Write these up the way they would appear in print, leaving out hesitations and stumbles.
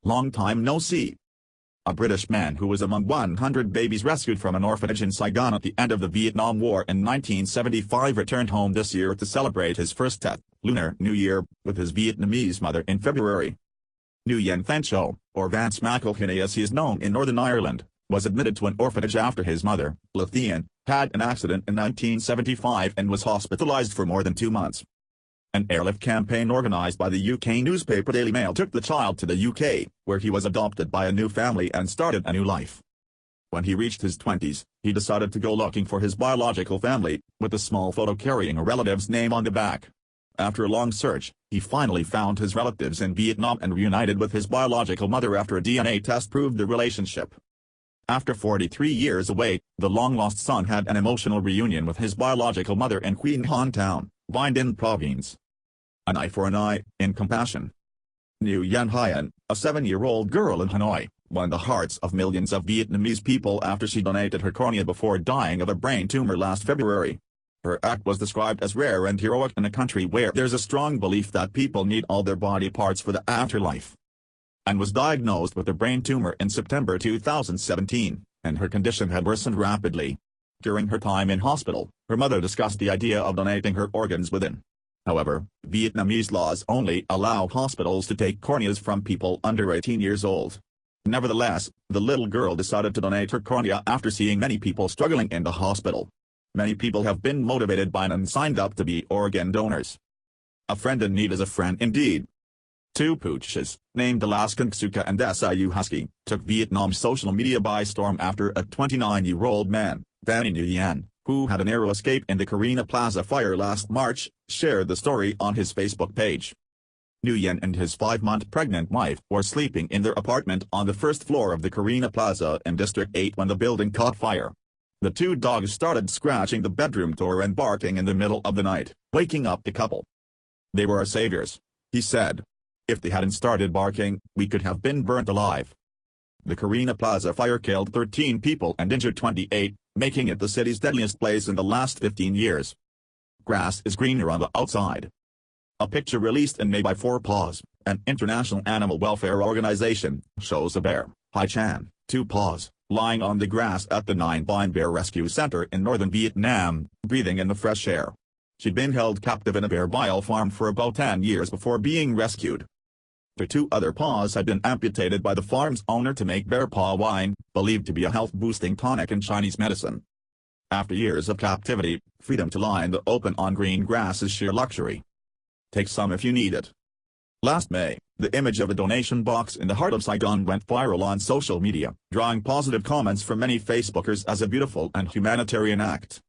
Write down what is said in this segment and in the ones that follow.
Long time no see. A British man who was among 100 babies rescued from an orphanage in Saigon at the end of the Vietnam War in 1975 returned home this year to celebrate his first Tet, Lunar New Year, with his Vietnamese mother in February. Nguyen Thanh Chau, or Vance McElhinney as he is known in Northern Ireland, was admitted to an orphanage after his mother, Thi Anh, had an accident in 1975 and was hospitalized for more than 2 months. An airlift campaign organised by the UK newspaper Daily Mail took the child to the UK, where he was adopted by a new family and started a new life. When he reached his 20s, he decided to go looking for his biological family, with a small photo carrying a relative's name on the back. After a long search, he finally found his relatives in Vietnam and reunited with his biological mother after a DNA test proved the relationship. After 43 years away, the long-lost son had an emotional reunion with his biological mother in Nguyen Thanh Chau, Vinh Ninh Province. An eye for an eye, in compassion. Nguyen Thanh, a 7-year-old girl in Hanoi, won the hearts of millions of Vietnamese people after she donated her cornea before dying of a brain tumor last February. Her act was described as rare and heroic in a country where there's a strong belief that people need all their body parts for the afterlife. And was diagnosed with a brain tumor in September 2017, and her condition had worsened rapidly. During her time in hospital, her mother discussed the idea of donating her organs within. However, Vietnamese laws only allow hospitals to take corneas from people under 18 years old. Nevertheless, the little girl decided to donate her cornea after seeing many people struggling in the hospital. Many people have been motivated by and signed up to be organ donors. A friend in need is a friend indeed. Two pooches, named Alaskan Ksuka and Siu Husky, took Vietnam's social media by storm after a 29-year-old man, Van Nguyen, who had a narrow escape in the Carina Plaza fire last March, shared the story on his Facebook page. Nguyen and his 5-month pregnant wife were sleeping in their apartment on the first floor of the Carina Plaza in District 8 when the building caught fire. The two dogs started scratching the bedroom door and barking in the middle of the night, waking up the couple. "They were our saviors," he said. "If they hadn't started barking, we could have been burnt alive." The Carina Plaza fire killed 13 people and injured 28, making it the city's deadliest blaze in the last 15 years. Grass is greener on the outside. A picture released in May by Four Paws, an international animal welfare organization, shows a bear, Hai Chan, 2 paws, lying on the grass at the Nine Pine Bear Rescue Center in northern Vietnam, breathing in the fresh air. She'd been held captive in a bear bile farm for about 10 years before being rescued. Her 2 other paws had been amputated by the farm's owner to make bear paw wine, believed to be a health-boosting tonic in Chinese medicine. After years of captivity, freedom to lie in the open on green grass is sheer luxury. Take some if you need it. Last May, the image of a donation box in the heart of Saigon went viral on social media, drawing positive comments from many Facebookers as a beautiful and humanitarian act.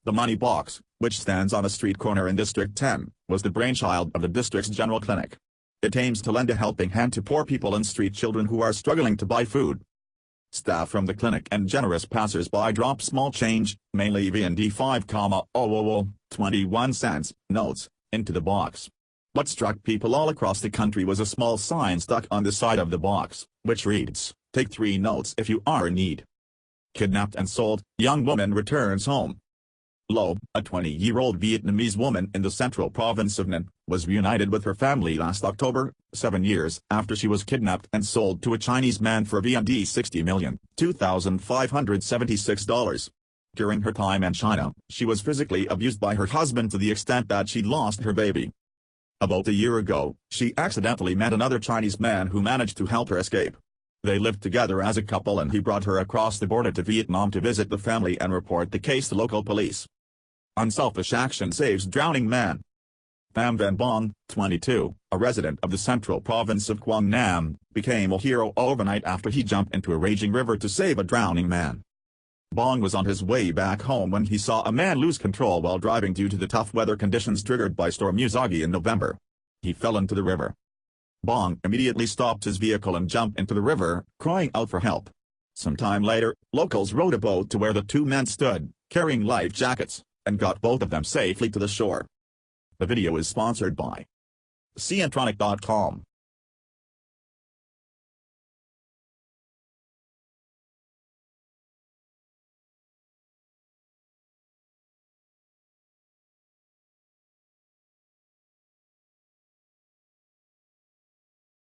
The money box, which stands on a street corner in District 10, was the brainchild of the district's general clinic. It aims to lend a helping hand to poor people and street children who are struggling to buy food. Staff from the clinic and generous passers-by drop small change, mainly VND 5,000, 21 cents, notes, into the box. What struck people all across the country was a small sign stuck on the side of the box, which reads, "Take 3 notes if you are in need." Kidnapped and sold, young woman returns home. Lo, a 20-year-old Vietnamese woman in the central province of Ninh, was reunited with her family last October, 7 years after she was kidnapped and sold to a Chinese man for VND $60,002,576. During her time in China, she was physically abused by her husband to the extent that she lost her baby. About a year ago, she accidentally met another Chinese man who managed to help her escape. They lived together as a couple and he brought her across the border to Vietnam to visit the family and report the case to local police. Unselfish action saves drowning man. Pham Van Bong, 22, a resident of the central province of Quang Nam, became a hero overnight after he jumped into a raging river to save a drowning man. Bong was on his way back home when he saw a man lose control while driving due to the tough weather conditions triggered by Storm Usagi in November. He fell into the river. Bong immediately stopped his vehicle and jumped into the river, crying out for help. Sometime later, locals rowed a boat to where the 2 men stood, carrying life jackets, and got both of them safely to the shore. The video is sponsored by Ciantronic.com.